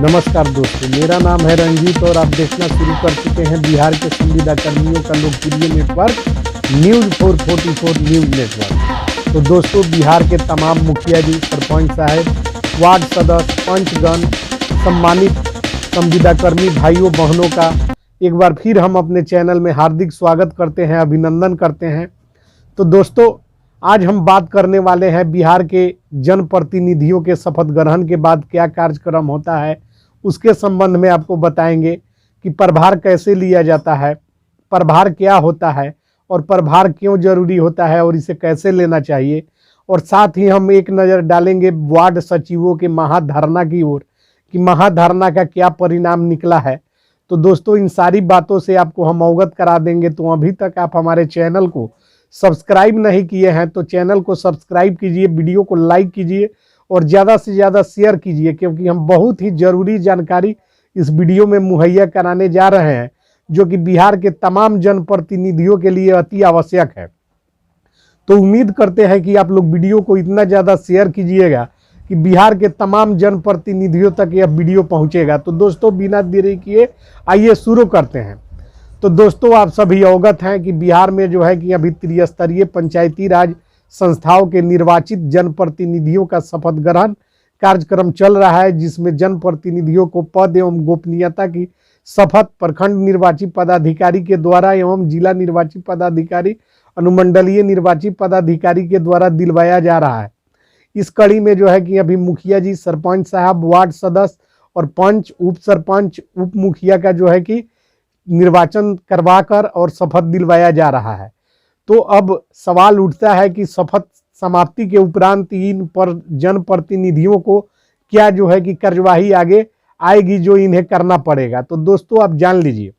नमस्कार दोस्तों, मेरा नाम है रंजीत और आप देखना शुरू कर चुके हैं बिहार के संविदा कर्मियों का लोकप्रिय नेटवर्क न्यूज़ 444 न्यूज़ नेटवर्क। तो दोस्तों, बिहार के तमाम मुखिया जी, सरपंच साहब, वार्ड सदस्य, पंचगण, सम्मानित संविदा कर्मी भाइयों बहनों का एक बार फिर हम अपने चैनल में हार्दिक स्वागत करते हैं, अभिनंदन करते हैं। तो दोस्तों, आज हम बात करने वाले हैं बिहार के जनप्रतिनिधियों के शपथ ग्रहण के बाद क्या कार्यक्रम होता है, उसके संबंध में आपको बताएंगे कि प्रभार कैसे लिया जाता है, प्रभार क्या होता है और प्रभार क्यों जरूरी होता है और इसे कैसे लेना चाहिए। और साथ ही हम एक नज़र डालेंगे वार्ड सचिवों के महाधरना की ओर कि महाधरना का क्या परिणाम निकला है। तो दोस्तों, इन सारी बातों से आपको हम अवगत करा देंगे। तो अभी तक आप हमारे चैनल को सब्सक्राइब नहीं किए हैं तो चैनल को सब्सक्राइब कीजिए, वीडियो को लाइक कीजिए और ज़्यादा से ज़्यादा शेयर कीजिए, क्योंकि हम बहुत ही ज़रूरी जानकारी इस वीडियो में मुहैया कराने जा रहे हैं जो कि बिहार के तमाम जनप्रतिनिधियों के लिए अति आवश्यक है। तो उम्मीद करते हैं कि आप लोग वीडियो को इतना ज़्यादा शेयर कीजिएगा कि बिहार के तमाम जनप्रतिनिधियों तक यह वीडियो पहुँचेगा। तो दोस्तों, बिना देरी किए आइए शुरू करते हैं। तो दोस्तों, आप सभी अवगत हैं कि बिहार में जो है कि अभी त्रिस्तरीय पंचायती राज संस्थाओं के निर्वाचित जनप्रतिनिधियों का शपथ ग्रहण कार्यक्रम चल रहा है, जिसमें जनप्रतिनिधियों को पद एवं गोपनीयता की शपथ प्रखंड निर्वाची पदाधिकारी के द्वारा एवं जिला निर्वाची पदाधिकारी, अनुमंडलीय निर्वाची पदाधिकारी के द्वारा दिलवाया जा रहा है। इस कड़ी में जो है कि अभी मुखिया जी, सरपंच साहब, वार्ड सदस्य और पंच, उप सरपंच, उप मुखिया का जो है कि निर्वाचन करवाकर और शपथ दिलवाया जा रहा है। तो अब सवाल उठता है कि शपथ समाप्ति के उपरांत इन पर जनप्रतिनिधियों को क्या जो है कि कार्यवाही आगे आएगी जो इन्हें करना पड़ेगा। तो दोस्तों, आप जान लीजिए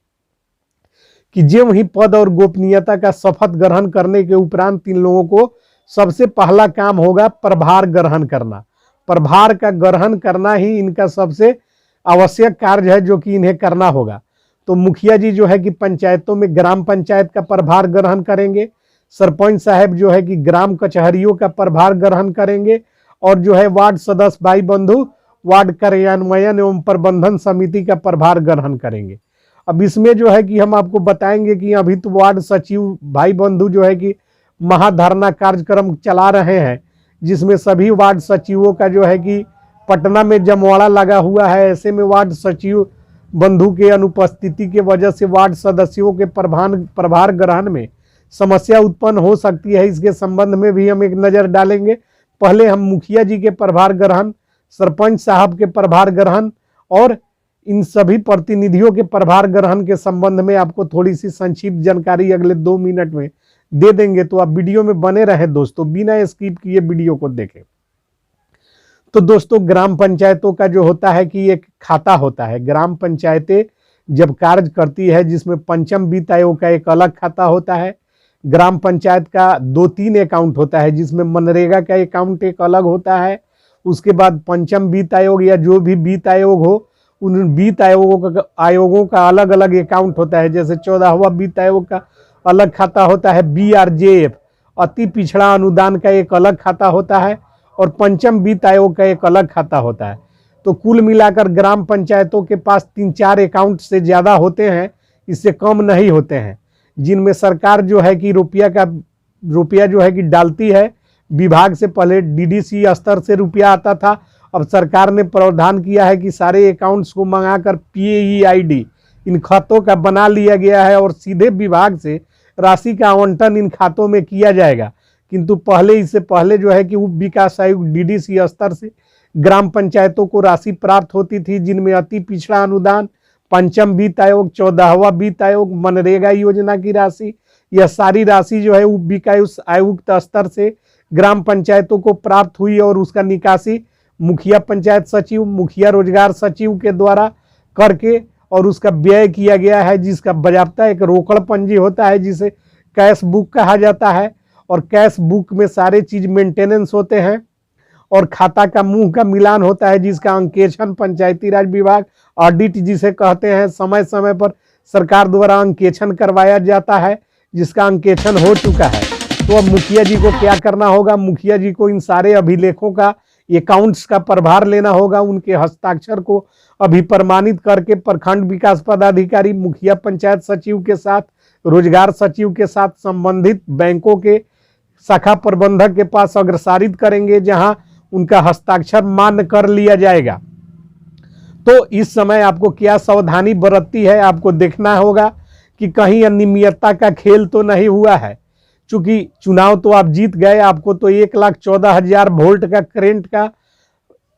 कि ज्यों ही पद और गोपनीयता का शपथ ग्रहण करने के उपरांत इन लोगों को सबसे पहला काम होगा प्रभार ग्रहण करना। प्रभार का ग्रहण करना ही इनका सबसे आवश्यक कार्य है जो कि इन्हें करना होगा। तो मुखिया जी जो है कि पंचायतों में ग्राम पंचायत का प्रभार ग्रहण करेंगे, सरपंच साहब जो है कि ग्राम कचहरियों का प्रभार ग्रहण करेंगे और जो है वार्ड सदस्य भाई बंधु वार्ड कार्यान्वयन एवं प्रबंधन समिति का प्रभार ग्रहण करेंगे। अब इसमें जो है कि हम आपको बताएंगे कि अभी तो वार्ड सचिव भाई बंधु जो है कि महाधरना कार्यक्रम चला रहे हैं, जिसमें सभी वार्ड सचिवों का जो है कि पटना में जमवाड़ा लगा हुआ है। ऐसे में वार्ड सचिव बंधु के अनुपस्थिति के वजह से वार्ड सदस्यों के प्रभार ग्रहण में समस्या उत्पन्न हो सकती है। इसके संबंध में भी हम एक नज़र डालेंगे। पहले हम मुखिया जी के प्रभार ग्रहण, सरपंच साहब के प्रभार ग्रहण और इन सभी प्रतिनिधियों के प्रभार ग्रहण के संबंध में आपको थोड़ी सी संक्षिप्त जानकारी अगले 2 मिनट में दे देंगे। तो आप वीडियो में बने रहें दोस्तों, बिना स्किप किए वीडियो को देखें। तो दोस्तों, ग्राम पंचायतों का जो होता है कि एक खाता होता है। ग्राम पंचायतें जब कार्य करती है, जिसमें पंचम वित्त आयोग का एक अलग खाता होता है। ग्राम पंचायत का 2-3 अकाउंट होता है, जिसमें मनरेगा का अकाउंट एक अलग होता है। उसके बाद पंचम वित्त आयोग या जो भी वित्त आयोग हो, उन वित्त आयोगों का अलग अलग अकाउंट होता है। जैसे 14वां वित्त आयोग का अलग खाता होता है। BRJF अति पिछड़ा अनुदान का एक अलग खाता होता है और पंचम वित्त आयोग का एक अलग खाता होता है। तो कुल मिलाकर ग्राम पंचायतों के पास 3-4 अकाउंट से ज़्यादा होते हैं, इससे कम नहीं होते हैं, जिनमें सरकार जो है कि रुपया जो है कि डालती है। विभाग से पहले DDC स्तर से रुपया आता था, अब सरकार ने प्रावधान किया है कि सारे अकाउंट्स को मंगाकर PAEID इन खातों का बना लिया गया है और सीधे विभाग से राशि का आवंटन इन खातों में किया जाएगा। किंतु इससे पहले जो है कि उप विकास आयोग DDC स्तर से ग्राम पंचायतों को राशि प्राप्त होती थी, जिनमें अति पिछड़ा अनुदान, पंचम वित्त आयोग, 14वां वित्त आयोग, मनरेगा योजना की राशि, यह सारी राशि जो है उप विकास आयुक्त स्तर से ग्राम पंचायतों को प्राप्त हुई और उसका निकासी मुखिया पंचायत सचिव, मुखिया रोजगार सचिव के द्वारा करके और उसका व्यय किया गया है, जिसका बाकायदा एक रोकड़ पंजी होता है जिसे कैश बुक कहा जाता है। और कैश बुक में सारे चीज मेंटेनेंस होते हैं और खाता का मुंह का मिलान होता है, जिसका अंकेक्षण पंचायती राज विभाग, ऑडिट जिसे कहते हैं, समय समय पर सरकार द्वारा अंकेक्षण करवाया जाता है, जिसका अंकेक्षण हो चुका है। तो अब मुखिया जी को क्या करना होगा? मुखिया जी को इन सारे अभिलेखों का, अकाउंट्स का प्रभार लेना होगा, उनके हस्ताक्षर को अभी प्रमाणित करके प्रखंड विकास पदाधिकारी, मुखिया पंचायत सचिव के साथ, रोजगार सचिव के साथ संबंधित बैंकों के शाखा प्रबंधक के पास अग्रसारित करेंगे, जहां उनका हस्ताक्षर मान्य कर लिया जाएगा। तो इस समय आपको क्या सावधानी बरतती है, आपको देखना होगा कि कहीं अनियमितता का खेल तो नहीं हुआ है। चूंकि चुनाव तो आप जीत गए, आपको तो 1,14,000 वोल्ट का करंट का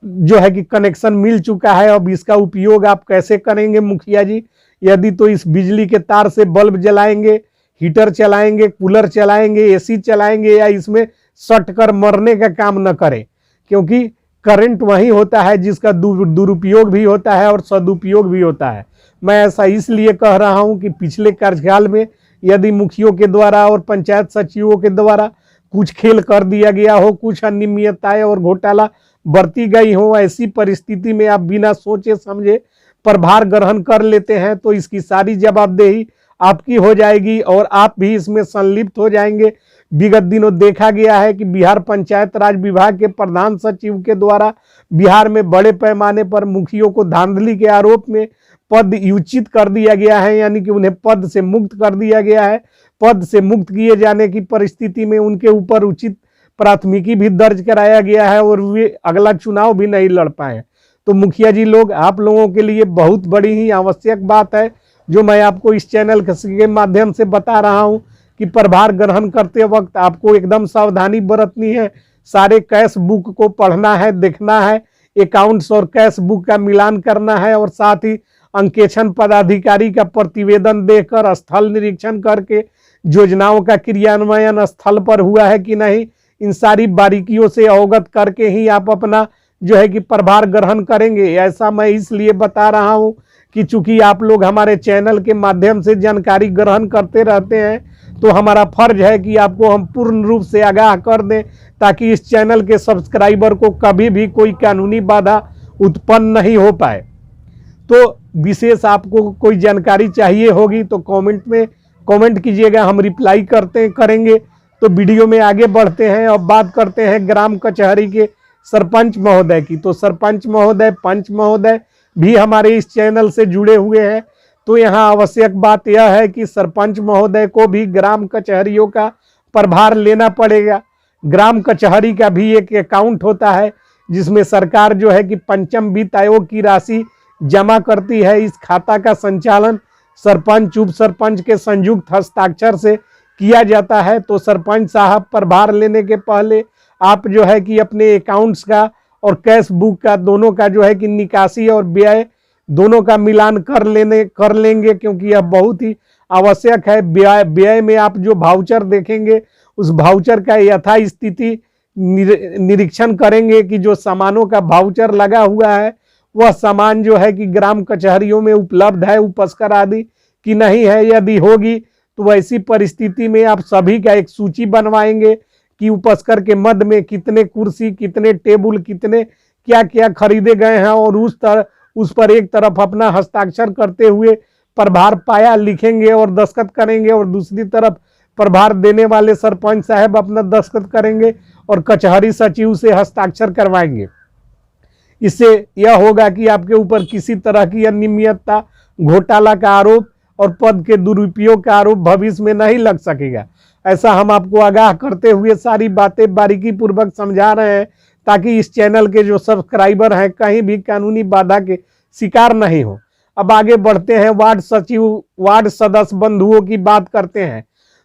जो है कि कनेक्शन मिल चुका है। अब इसका उपयोग आप कैसे करेंगे मुखिया जी? यदि तो इस बिजली के तार से बल्ब जलाएंगे, हीटर चलाएंगे, कूलर चलाएंगे, एसी चलाएंगे, या इसमें सट कर मरने का काम न करें, क्योंकि करंट वही होता है जिसका दुरुपयोग भी होता है और सदुपयोग भी होता है। मैं ऐसा इसलिए कह रहा हूं कि पिछले कार्यकाल में यदि मुखियों के द्वारा और पंचायत सचिवों के द्वारा कुछ खेल कर दिया गया हो, कुछ अनियमितताएं और घोटाला बरती गई हो, ऐसी परिस्थिति में आप बिना सोचे समझे प्रभार ग्रहण कर लेते हैं, तो इसकी सारी जवाबदेही आपकी हो जाएगी और आप भी इसमें संलिप्त हो जाएंगे। विगत दिनों देखा गया है कि बिहार पंचायत राज विभाग के प्रधान सचिव के द्वारा बिहार में बड़े पैमाने पर मुखियों को धांधली के आरोप में पद युचित कर दिया गया है, यानी कि उन्हें पद से मुक्त कर दिया गया है। पद से मुक्त किए जाने की परिस्थिति में उनके ऊपर उचित प्राथमिकी भी दर्ज कराया गया है और वे अगला चुनाव भी नहीं लड़ पाए। तो मुखिया जी लोग, आप लोगों के लिए बहुत बड़ी ही आवश्यक बात है जो मैं आपको इस चैनल के माध्यम से बता रहा हूं कि प्रभार ग्रहण करते वक्त आपको एकदम सावधानी बरतनी है। सारे कैश बुक को पढ़ना है, देखना है, अकाउंट्स और कैश बुक का मिलान करना है और साथ ही अंकेक्षण पदाधिकारी का प्रतिवेदन देकर स्थल निरीक्षण करके योजनाओं का क्रियान्वयन स्थल पर हुआ है कि नहीं, इन सारी बारीकियों से अवगत करके ही आप अपना जो है कि प्रभार ग्रहण करेंगे। ऐसा मैं इसलिए बता रहा हूं कि चूंकि आप लोग हमारे चैनल के माध्यम से जानकारी ग्रहण करते रहते हैं, तो हमारा फर्ज है कि आपको हम पूर्ण रूप से आगाह कर दें, ताकि इस चैनल के सब्सक्राइबर को कभी भी कोई कानूनी बाधा उत्पन्न नहीं हो पाए। तो विशेष आपको कोई जानकारी चाहिए होगी तो कमेंट में कमेंट कीजिएगा, हम रिप्लाई करेंगे। तो वीडियो में आगे बढ़ते हैं और बात करते हैं ग्राम कचहरी के सरपंच महोदय की। तो सरपंच महोदय, पंच महोदय भी हमारे इस चैनल से जुड़े हुए हैं। तो यहाँ आवश्यक बात यह है कि सरपंच महोदय को भी ग्राम कचहरियों का प्रभार लेना पड़ेगा। ग्राम कचहरी का भी एक अकाउंट होता है जिसमें सरकार जो है कि पंचम वित्त आयोग की राशि जमा करती है। इस खाता का संचालन सरपंच, उप सरपंच के संयुक्त हस्ताक्षर से किया जाता है। तो सरपंच साहब प्रभार लेने के पहले आप जो है कि अपने अकाउंट्स का और कैश बुक का दोनों का जो है कि निकासी और व्यय दोनों का मिलान कर लेंगे, क्योंकि यह बहुत ही आवश्यक है। व्यय में आप जो भाउचर देखेंगे उस भाउचर का यथास्थिति निरीक्षण करेंगे कि जो सामानों का भाउचर लगा हुआ है वह सामान जो है कि ग्राम कचहरियों में उपलब्ध है, उपस्कर आदि कि नहीं है। यदि होगी तो वैसी परिस्थिति में आप सभी का एक सूची बनवाएंगे कि उपस्कर के मद में कितने कुर्सी, कितने टेबल, कितने क्या क्या खरीदे गए हैं, और उस पर एक तरफ अपना हस्ताक्षर करते हुए प्रभार पाया लिखेंगे और दस्तखत करेंगे, और दूसरी तरफ प्रभार देने वाले सरपंच साहब अपना दस्तखत करेंगे और कचहरी सचिव से हस्ताक्षर करवाएंगे। इससे यह होगा कि आपके ऊपर किसी तरह की अनियमितता, घोटाला का आरोप और पद के दुरुपयोग का आरोप भविष्य में नहीं लग सकेगा। ऐसा हम आपको आगाह करते हुए सारी बातें बारीकी पूर्वक समझा रहे हैं, ताकि इस चैनल के जो सब्सक्राइबर हैं कहीं भी कानूनी बाधा के शिकार नहीं हो। अब आगे बढ़ते हैं, वार्ड सचिव, वार्ड सदस्य बंधुओं की बात करते हैं।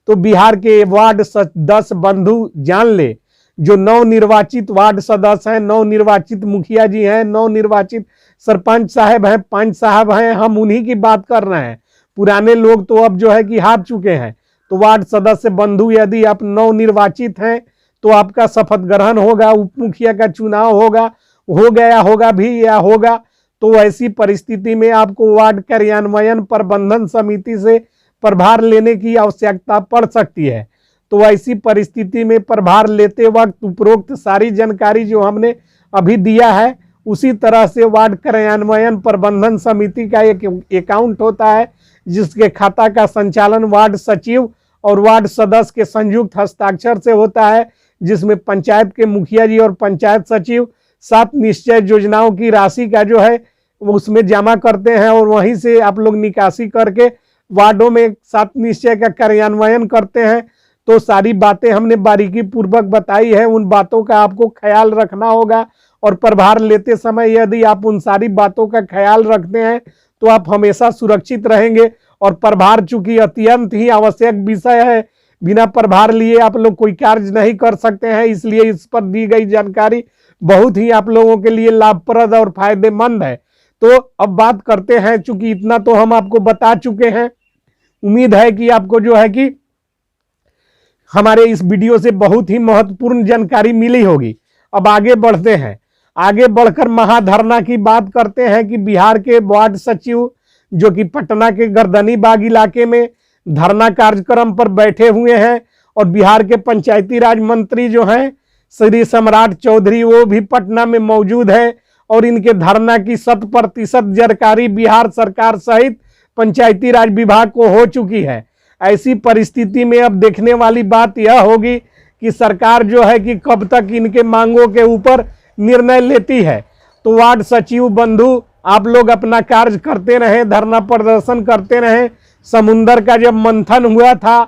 तो बिहार के वार्ड सदस्य बंधु जान ले, जो नवनिर्वाचित वार्ड सदस्य हैं, नवनिर्वाचित मुखिया जी हैं, नवनिर्वाचित सरपंच साहब हैं, पंच साहब हैं, हम उन्हीं की बात कर रहे हैं। पुराने लोग तो अब जो है कि हार चुके हैं। तो वार्ड सदस्य बंधु, यदि आप नवनिर्वाचित हैं तो आपका शपथ ग्रहण होगा, उप मुखिया का चुनाव होगा, हो गया होगा भी या होगा। तो ऐसी परिस्थिति में आपको वार्ड कार्यान्वयन प्रबंधन समिति से प्रभार लेने की आवश्यकता पड़ सकती है। तो ऐसी परिस्थिति में प्रभार लेते वक्त उपरोक्त सारी जानकारी जो हमने अभी दिया है उसी तरह से वार्ड कार्यान्वयन प्रबंधन समिति का एक अकाउंट होता है, जिसके खाता का संचालन वार्ड सचिव और वार्ड सदस्य के संयुक्त हस्ताक्षर से होता है, जिसमें पंचायत के मुखिया जी और पंचायत सचिव सात निश्चय योजनाओं की राशि का जो है उसमें जमा करते हैं और वहीं से आप लोग निकासी करके वार्डों में 7 निश्चय का कार्यान्वयन करते हैं। तो सारी बातें हमने बारीकी पूर्वक बताई है, उन बातों का आपको ख्याल रखना होगा और प्रभार लेते समय यदि आप उन सारी बातों का ख्याल रखते हैं तो आप हमेशा सुरक्षित रहेंगे। और प्रभार चूंकि अत्यंत ही आवश्यक विषय है, बिना प्रभार लिए आप लोग कोई कार्य नहीं कर सकते हैं, इसलिए इस पर दी गई जानकारी बहुत ही आप लोगों के लिए लाभप्रद और फायदेमंद है। तो अब बात करते हैं, चूंकि इतना तो हम आपको बता चुके हैं, उम्मीद है कि आपको जो है कि हमारे इस वीडियो से बहुत ही महत्वपूर्ण जानकारी मिली होगी। अब आगे बढ़ते हैं, आगे बढ़कर महाधरना की बात करते हैं कि बिहार के वार्ड सचिव जो कि पटना के गर्दनी बाग इलाके में धरना कार्यक्रम पर बैठे हुए हैं और बिहार के पंचायती राज मंत्री जो हैं श्री सम्राट चौधरी वो भी पटना में मौजूद है और इनके धरना की 100% जानकारी बिहार सरकार सहित पंचायती राज विभाग को हो चुकी है। ऐसी परिस्थिति में अब देखने वाली बात यह होगी कि सरकार जो है कि कब तक इनके मांगों के ऊपर निर्णय लेती है। तो वार्ड सचिव बंधु आप लोग अपना कार्य करते रहे, धरना प्रदर्शन करते रहे। समुंदर का जब मंथन हुआ था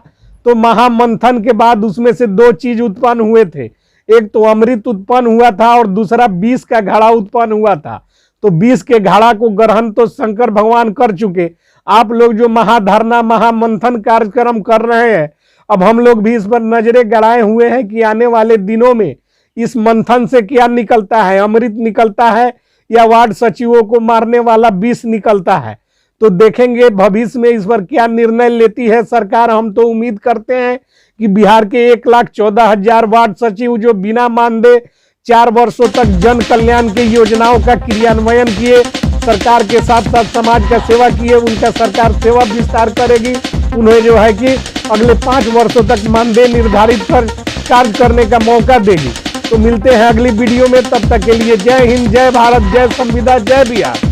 तो महामंथन के बाद उसमें से 2 चीज उत्पन्न हुए थे, एक तो अमृत उत्पन्न हुआ था और दूसरा विष का घड़ा उत्पन्न हुआ था। तो विष के घड़ा को ग्रहण तो शंकर भगवान कर चुके, आप लोग जो महाधरना महामंथन कार्यक्रम कर रहे हैं, अब हम लोग भी इस पर नजरें गड़ाए हुए हैं कि आने वाले दिनों में इस मंथन से क्या निकलता है, अमृत निकलता है या वार्ड सचिवों को मारने वाला विष निकलता है। तो देखेंगे भविष्य में इस पर क्या निर्णय लेती है सरकार। हम तो उम्मीद करते हैं कि बिहार के 1,14,000 वार्ड सचिव जो बिना मानदेय 4 वर्षों तक जन कल्याण की योजनाओं का क्रियान्वयन किए, सरकार के साथ साथ समाज का सेवा किए, उनका सरकार सेवा विस्तार करेगी। उन्हें जो है कि अगले 5 वर्षों तक मानदेय निर्धारित कर कार्य करने का मौका देगी। तो मिलते हैं अगली वीडियो में, तब तक के लिए जय हिंद, जय भारत, जय संविधान, जय बिहार।